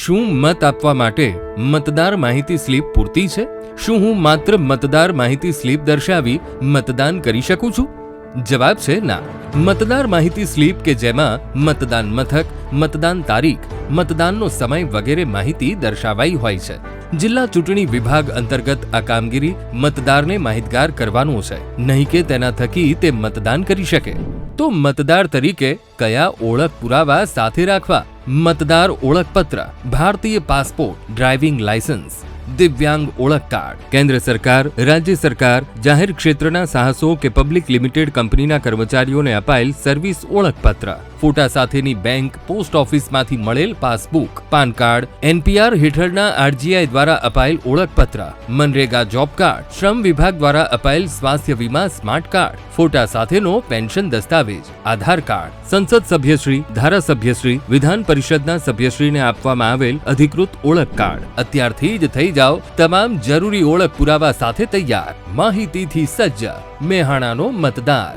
શું મત આપવા માટે મતદાર માહિતી સ્લીપ પૂરતી છે? શું હું માત્ર મતદાર માહિતી સ્લીપ દર્શાવી મતદાન કરી શકું છું? જવાબ છે ના. મતદાર માહિતી સ્લીપ કે જેમાં મતદાન મથક, મતદાન તારીખ, મતદાનનો સમય વગેરે માહિતી દર્શાવાઈ હોય છે. જિલ્લા ચૂંટણી વિભાગ અંતર્ગત આ કામગીરી મતદારને માહિતગાર કરવાનું છે, નહીં કે તેના થકી તે મતદાન કરી શકે. તો મતદાર તરીકે કયા ઓળખ પુરાવા સાથે રાખવા? મતદાર ઓળખપત્ર, ભારતીય પાસપોર્ટ, ડ્રાઇવિંગ લાયસન્સ, દિવ્યાંગ ઓળખ કાર્ડ, કેન્દ્ર સરકાર, રાજ્ય સરકાર, જાહેર ક્ષેત્રના સાહસો કે પબ્લિક લિમિટેડ કંપનીના કર્મચારીઓને અપાયેલ સર્વિસ ઓળખપત્ર, ફોટા સાથેની બેંક, પોસ્ટ ઓફિસમાંથી મળેલ પાસબુક, પાન કાર્ડ, એનપીઆર હેઠળના આરજીઆઈ દ્વારા અપાયેલ ઓળખપત્ર, મનરેગા જોબ કાર્ડ, શ્રમ વિભાગ દ્વારા અપાયેલ સ્વાસ્થ્ય વીમા સ્માર્ટ કાર્ડ, ફોટા સાથેનો પેન્શન દસ્તાવેજ, આધાર કાર્ડ, સંસદ સભ્યશ્રી, ધારાસભ્યશ્રી, વિધાન પરિષદના સભ્યશ્રીને આપવામાં આવેલ અધિકૃત ઓળખ કાર્ડ. અત્યારથી જ થઈ જાઓ તમામ જરૂરી ઓળખ પુરાવા સાથે તૈયાર. માહિતીથી સજ્જ મેહાણાનો મતદાર.